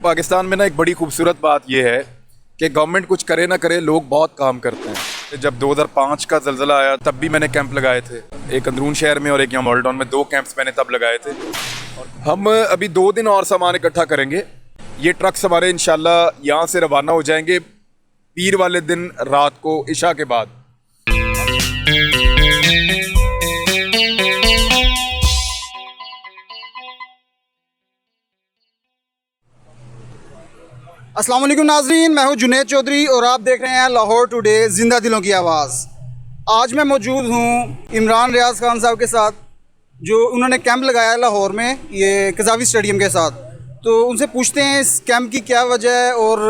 पाकिस्तान में ना एक बड़ी खूबसूरत बात यह है कि गवर्नमेंट कुछ करे ना करे, लोग बहुत काम करते हैं। जब 2005 का ज़लज़ला आया तब भी मैंने कैंप लगाए थे, एक अंदरून शहर में और एक यहाँ मॉडल टाउन में। 2 कैंप्स मैंने तब लगाए थे। हम अभी 2 दिन और सामान इकट्ठा करेंगे। ये ट्रक्स हमारे इंशाल्लाह यहाँ से रवाना हो जाएंगे पीर वाले दिन रात को इशा के बाद। अस्सलाम वालेकुम नाजरीन, मैं हूं जुनैद चौधरी और आप देख रहे हैं लाहौर टुडे ज़िंदा दिलों की आवाज़। आज मैं मौजूद हूं इमरान रियाज खान साहब के साथ, जो उन्होंने कैंप लगाया है लाहौर में, ये कज़ावी स्टेडियम के साथ। तो उनसे पूछते हैं इस कैंप की क्या वजह है और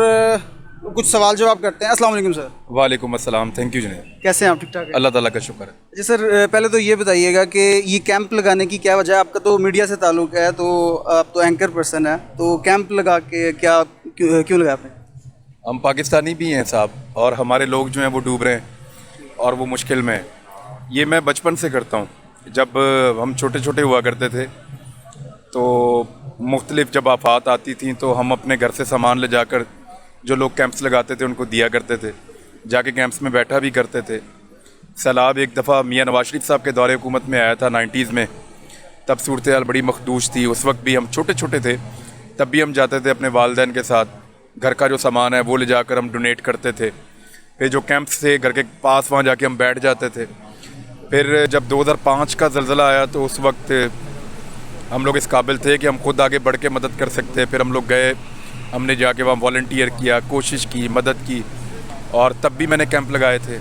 कुछ सवाल जवाब करते हैं। अस्सलाम वालेकुम सर। वालेकुम अस्सलाम। Thank you Junaid. कैसे हैं आप? ठीक ठाक है, अल्लाह ताला का शुक्र है। जी सर, पहले तो ये बताइएगा कि ये कैंप लगाने की क्या वजह है? आपका तो मीडिया से ताल्लुक़ है, तो आप तो एंकर पर्सन है, तो कैंप लगा के क्यों लगाया आपने? हम पाकिस्तानी भी हैं साहब, और हमारे लोग जो हैं वो डूब रहे हैं और वो मुश्किल में हैं। ये मैं बचपन से करता हूँ। जब हम छोटे छोटे हुआ करते थे तो मुख्तलिफ जब आफात आती थी तो हम अपने घर से सामान ले जाकर जो लोग कैंप्स लगाते थे उनको दिया करते थे, जाके कैंप्स में बैठा भी करते थे। सैलाब एक दफ़ा मियाँ नवाज शरीफ साहब के दौरे हुकूमत में आया था 90s में, तब सूरत हाल बड़ी मखदूश थी। उस वक्त भी हम छोटे छोटे थे, तब भी हम जाते थे अपने वालिदैन के साथ, घर का जो सामान है वो ले जाकर हम डोनेट करते थे। फिर जो कैंप्स थे घर के पास, वहाँ जाके हम बैठ जाते थे। फिर जब 2005 का ज़लज़ला आया तो उस वक्त हम लोग इस काबिल थे कि हम खुद आगे बढ़ के मदद कर सकते। फिर हम लोग गए, हमने जाके वहाँ वॉलंटियर किया, कोशिश की, मदद की, और तब भी मैंने कैंप लगाए थे।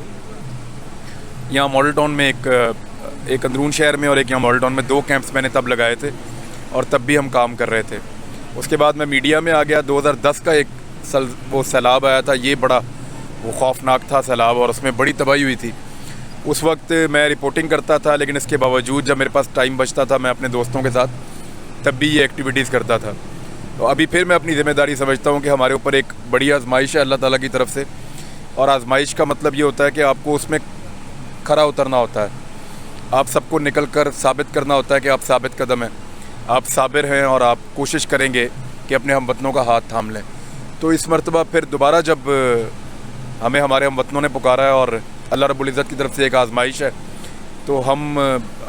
यहाँ मॉडल टाउन में एक अंदरून शहर में और एक यहाँ मॉडल टाउन में 2 कैंप्स मैंने तब लगाए थे और तब भी हम काम कर रहे थे। उसके बाद मैं मीडिया में आ गया। 2010 का वो सैलाब आया था, ये बड़ा वो खौफनाक था सैलाब, और उसमें बड़ी तबाही हुई थी। उस वक्त मैं रिपोर्टिंग करता था, लेकिन इसके बावजूद जब मेरे पास टाइम बचता था मैं अपने दोस्तों के साथ तब भी ये एक्टिविटीज़ करता था। तो अभी फिर मैं अपनी ज़िम्मेदारी समझता हूँ कि हमारे ऊपर एक बड़ी आजमाइश है अल्लाह ताला की तरफ से, और आजमाइश का मतलब ये होता है कि आपको उसमें खरा उतरना होता है। आप सबको निकल कर साबित करना होता है कि आप साबित कदम हैं, आप साबिर हैं, और आप कोशिश करेंगे कि अपने हमवतनों का हाथ थाम लें। तो इस मरतबा फिर दोबारा जब हमें हमारे हमवतनों ने पुकारा है और अल्लाह रब्बुल इज़्ज़त की तरफ से एक आजमाइश है, तो हम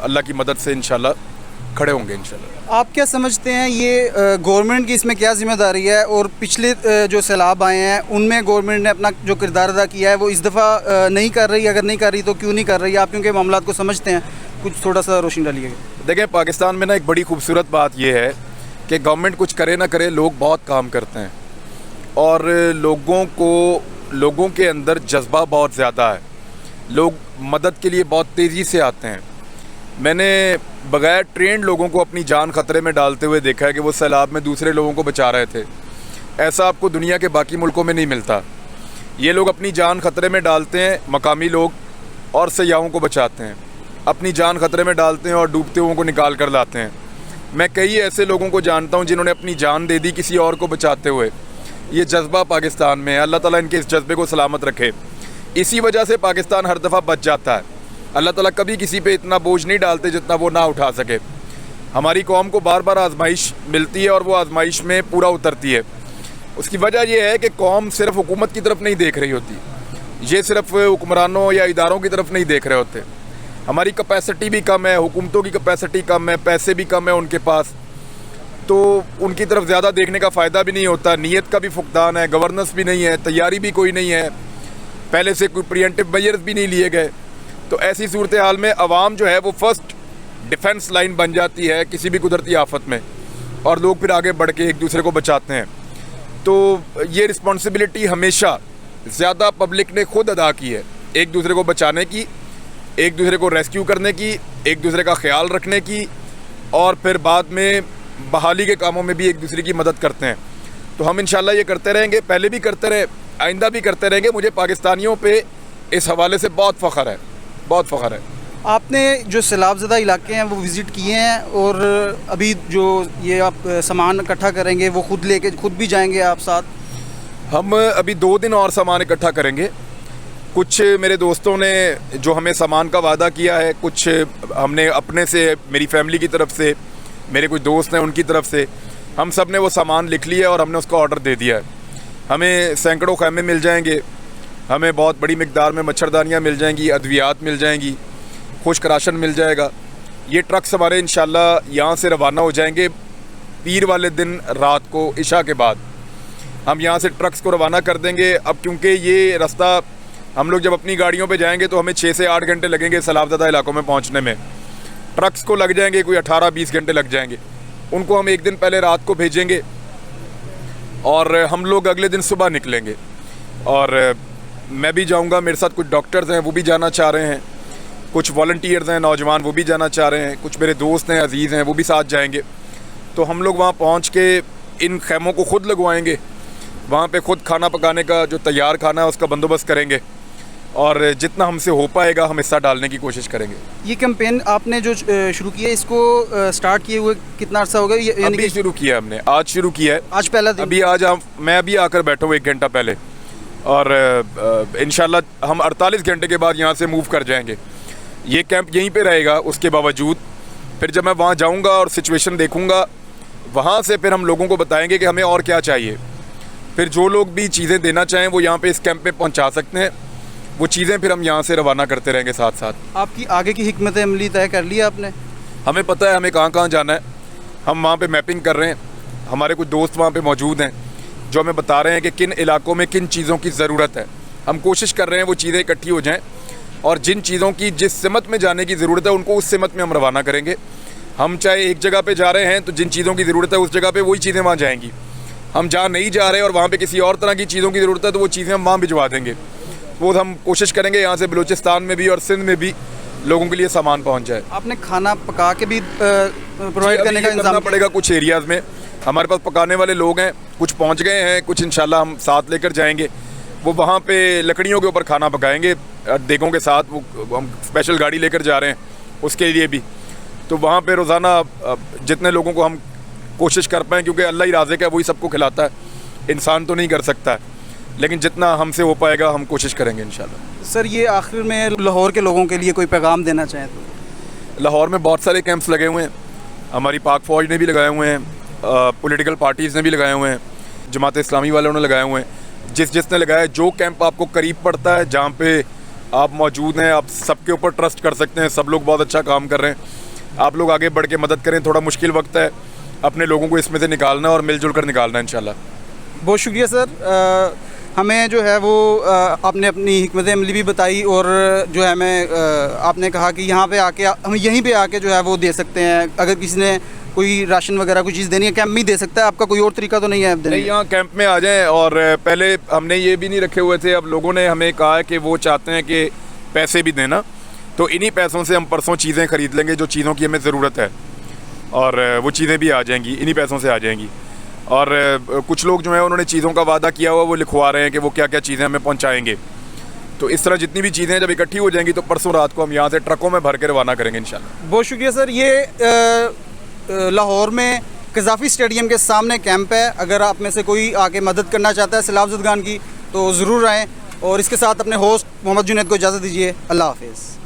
अल्लाह की मदद से इंशाल्लाह खड़े होंगे इंशाल्लाह। आप क्या समझते हैं ये गवर्नमेंट की इसमें क्या ज़िम्मेदारी है? और पिछले जो सैलाब आए हैं उनमें गवर्नमेंट ने अपना जो किरदार अदा किया है वो इस दफ़ा नहीं कर रही? अगर नहीं कर रही तो क्यों नहीं कर रही? आप क्योंकि मामलात को समझते हैं, कुछ थोड़ा सा रोशनी डालिएगा। देखें, पाकिस्तान में ना एक बड़ी खूबसूरत बात यह है कि गवर्नमेंट कुछ करे ना करे, लोग बहुत काम करते हैं और लोगों के अंदर जज्बा बहुत ज़्यादा है। लोग मदद के लिए बहुत तेज़ी से आते हैं। मैंने बगैर ट्रेंड लोगों को अपनी जान ख़तरे में डालते हुए देखा है कि वो सैलाब में दूसरे लोगों को बचा रहे थे। ऐसा आपको दुनिया के बाकी मुल्कों में नहीं मिलता। ये लोग अपनी जान ख़तरे में डालते हैं, मकामी लोग, और सयाहों को बचाते हैं, अपनी जान ख़तरे में डालते हैं और डूबते हुओं को निकाल कर लाते हैं। मैं कई ऐसे लोगों को जानता हूँ जिन्होंने अपनी जान दे दी किसी और को बचाते हुए। ये जज्बा पाकिस्तान में है, अल्लाह ताला इनके इस जज्बे को सलामत रखे। इसी वजह से पाकिस्तान हर दफ़ा बच जाता है। अल्लाह ताला कभी किसी पे इतना बोझ नहीं डालते जितना वो ना उठा सके। हमारी कौम को बार बार आजमाइश मिलती है और वो आजमाइश में पूरा उतरती है। उसकी वजह यह है कि कौम सिर्फ हुकूमत की तरफ नहीं देख रही होती, ये सिर्फ हुक्मरानों या इदारों की तरफ नहीं देख रहे होते। हमारी कैपेसिटी भी कम है, हुकूमतों की कैपेसिटी कम है, पैसे भी कम है उनके पास, तो उनकी तरफ ज़्यादा देखने का फ़ायदा भी नहीं होता। नीयत का भी फुकदान है, गवर्नेंस भी नहीं है, तैयारी भी कोई नहीं है, पहले से कोई प्रिवेंटिव मेजर्स भी नहीं लिए गए। तो ऐसी सूरत हाल में अवाम जो है वो फर्स्ट डिफेंस लाइन बन जाती है किसी भी कुदरती आफत में, और लोग फिर आगे बढ़ के एक दूसरे को बचाते हैं। तो ये रिस्पॉन्सिबिलिटी हमेशा ज़्यादा पब्लिक ने खुद अदा की है, एक दूसरे को बचाने की, एक दूसरे को रेस्क्यू करने की, एक दूसरे का ख्याल रखने की, और फिर बाद में बहाली के कामों में भी एक दूसरे की मदद करते हैं। तो हम इंशाल्लाह ये करते रहेंगे, पहले भी करते रहे, आइंदा भी करते रहेंगे। मुझे पाकिस्तानियों पे इस हवाले से बहुत फ़ख्र है, बहुत फ़ख्र है। आपने जो सैलाबज़दा इलाके हैं वो विज़िट किए हैं, और अभी जो ये आप सामान इकट्ठा करेंगे वो खुद भी जाएंगे आप साथ? हम अभी 2 दिन और सामान इकट्ठा करेंगे। कुछ मेरे दोस्तों ने जो हमें सामान का वादा किया है, कुछ हमने अपने से, मेरी फैमिली की तरफ से, मेरे कुछ दोस्त हैं उनकी तरफ से, हम सब ने वो सामान लिख लिया और हमने उसका ऑर्डर दे दिया है। हमें सैकड़ों खैमे मिल जाएंगे, हमें बहुत बड़ी मिकदार में मच्छरदानियाँ मिल जाएंगी, अद्वियात मिल जाएंगी, खुश्क राशन मिल जाएगा। ये ट्रक्स हमारे इंशाल्लाह यहाँ से रवाना हो जाएंगे पीर वाले दिन रात को इशा के बाद। हम यहाँ से ट्रक्स को रवाना कर देंगे। अब क्योंकि ये रास्ता हम लोग जब अपनी गाड़ियों पे जाएंगे तो हमें 6 से 8 घंटे लगेंगे सैलाबज़दा इलाकों में पहुँचने में। ट्रक्स को लग जाएंगे कोई 18-20 घंटे लग जाएंगे। उनको हम एक दिन पहले रात को भेजेंगे और हम लोग अगले दिन सुबह निकलेंगे। और मैं भी जाऊंगा, मेरे साथ कुछ डॉक्टर्स हैं वो भी जाना चाह रहे हैं, कुछ वॉलंटियर्स हैं नौजवान वो भी जाना चाह रहे हैं, कुछ मेरे दोस्त हैं अजीज़ हैं वो भी साथ जाएंगे। तो हम लोग वहाँ पहुँच के इन खैमों को ख़ुद लगवाएंगे, वहाँ पे ख़ुद खाना पकाने का जो तैयार खाना है उसका बंदोबस्त करेंगे और जितना हमसे हो पाएगा हम हिस्सा डालने की कोशिश करेंगे। ये कैंपेन आपने जो शुरू किया है, इसको स्टार्ट किए हुए कितना अर्सा हो गया? अभी शुरू किया हमने, आज शुरू किया है, आज पहला दिन। मैं अभी आकर बैठा हूँ 1 घंटा पहले और इंशाल्लाह हम 48 घंटे के बाद यहाँ से मूव कर जाएंगे। ये कैंप यहीं पे रहेगा। उसके बावजूद फिर जब मैं वहाँ जाऊँगा और सिचुएशन देखूँगा, वहाँ से फिर हम लोगों को बताएंगे कि हमें और क्या चाहिए। फिर जो लोग भी चीज़ें देना चाहें वो यहाँ पे इस कैंप पे पहुँचा सकते हैं। वो चीज़ें फिर हम यहाँ से रवाना करते रहेंगे साथ साथ। आपकी आगे की हिकमत अमली तय कर लिया आपने? हमें पता है हमें कहाँ कहाँ जाना है। हम वहाँ पे मैपिंग कर रहे हैं। हमारे कुछ दोस्त वहाँ पे मौजूद हैं जो हमें बता रहे हैं कि किन इलाकों में किन चीज़ों की ज़रूरत है। हम कोशिश कर रहे हैं वो चीज़ें इकट्ठी हो जाएँ और जिन चीज़ों की जिस सिमत में जाने की ज़रूरत है उनको उस सिमत में हम रवाना करेंगे। हम चाहे एक जगह पे जा रहे हैं तो जिन चीज़ों की ज़रूरत है उस जगह पे वही चीज़ें वहाँ जाएंगी। हम जहाँ नहीं जा रहे और वहाँ पे किसी और तरह की चीज़ों की ज़रूरत है तो वो चीज़ें हम वहाँ भिजवा देंगे। वो हम कोशिश करेंगे यहाँ से बलूचिस्तान में भी और सिंध में भी लोगों के लिए सामान पहुँच जाए। आपने खाना पका के भी प्रोवाइड करने का इंतजाम पड़ेगा। कुछ एरियाज़ में हमारे पास पकाने वाले लोग हैं, कुछ पहुँच गए हैं, कुछ इंशाल्लाह हम साथ लेकर जाएंगे। वो वहाँ पे लकड़ियों के ऊपर खाना पकाएंगे देगों के साथ। वो हम स्पेशल गाड़ी लेकर जा रहे हैं उसके लिए भी। तो वहाँ पे रोज़ाना जितने लोगों को हम कोशिश कर पाएँ, क्योंकि अल्लाह ही राज़िक है, वही सबको खिलाता है, इंसान तो नहीं कर सकता है, लेकिन जितना हमसे हो पाएगा हम कोशिश करेंगे इंशाल्लाह। सर, ये आखिर में लाहौर के लोगों के लिए कोई पैगाम देना चाहें तो? लाहौर में बहुत सारे कैंप्स लगे हुए हैं। हमारी पाक फ़ौज ने भी लगाए हुए हैं, पॉलिटिकल पार्टीज़ ने भी लगाए हुए हैं, जमात इस्लामी वालों ने लगाए हुए हैं। जिसने लगाया, जो कैंप आपको करीब पड़ता है, जहाँ पे आप मौजूद हैं, आप सबके ऊपर ट्रस्ट कर सकते हैं। सब लोग बहुत अच्छा काम कर रहे हैं। आप लोग आगे बढ़ के मदद करें। थोड़ा मुश्किल वक्त है, अपने लोगों को इसमें से निकालना और मिलजुल कर निकालना इंशाल्लाह। बहुत शुक्रिया सर। हमें जो है वो आपने अपनी हिकमत अमली भी बताई और जो है हमें आपने कहा कि यहाँ पे आके हम यहीं पे आके जो है वो दे सकते हैं। अगर किसी ने कोई राशन वगैरह कोई चीज़ देनी है, कैंप में ही दे सकता है। आपका कोई और तरीका तो नहीं है देने? नहीं, यहाँ कैंप में आ जाएं। और पहले हमने ये भी नहीं रखे हुए थे, अब लोगों ने हमें कहा है कि वो चाहते हैं कि पैसे भी देना, तो इन्हीं पैसों से हम परसों चीज़ें ख़रीद लेंगे जो चीज़ों की हमें ज़रूरत है, और वो चीज़ें भी आ जाएंगी, इन्हीं पैसों से आ जाएंगी। और कुछ लोग जो हैं उन्होंने चीज़ों का वादा किया हुआ, वो लिखवा रहे हैं कि वो क्या क्या चीज़ें हमें पहुँचाएँगे। तो इस तरह जितनी भी चीज़ें जब इकट्ठी हो जाएंगी तो परसों रात को हम यहाँ से ट्रकों में भर के रवाना करेंगे इंशाल्लाह। बहुत शुक्रिया सर। ये लाहौर में कज़ाफ़ी स्टेडियम के सामने कैंप है। अगर आप में से कोई आके मदद करना चाहता है सैलाब ज़दगान की तो ज़रूर आएँ। और इसके साथ अपने होस्ट मोहम्मद जुनैद को इजाज़त दीजिए। अल्लाह हाफ़िज़।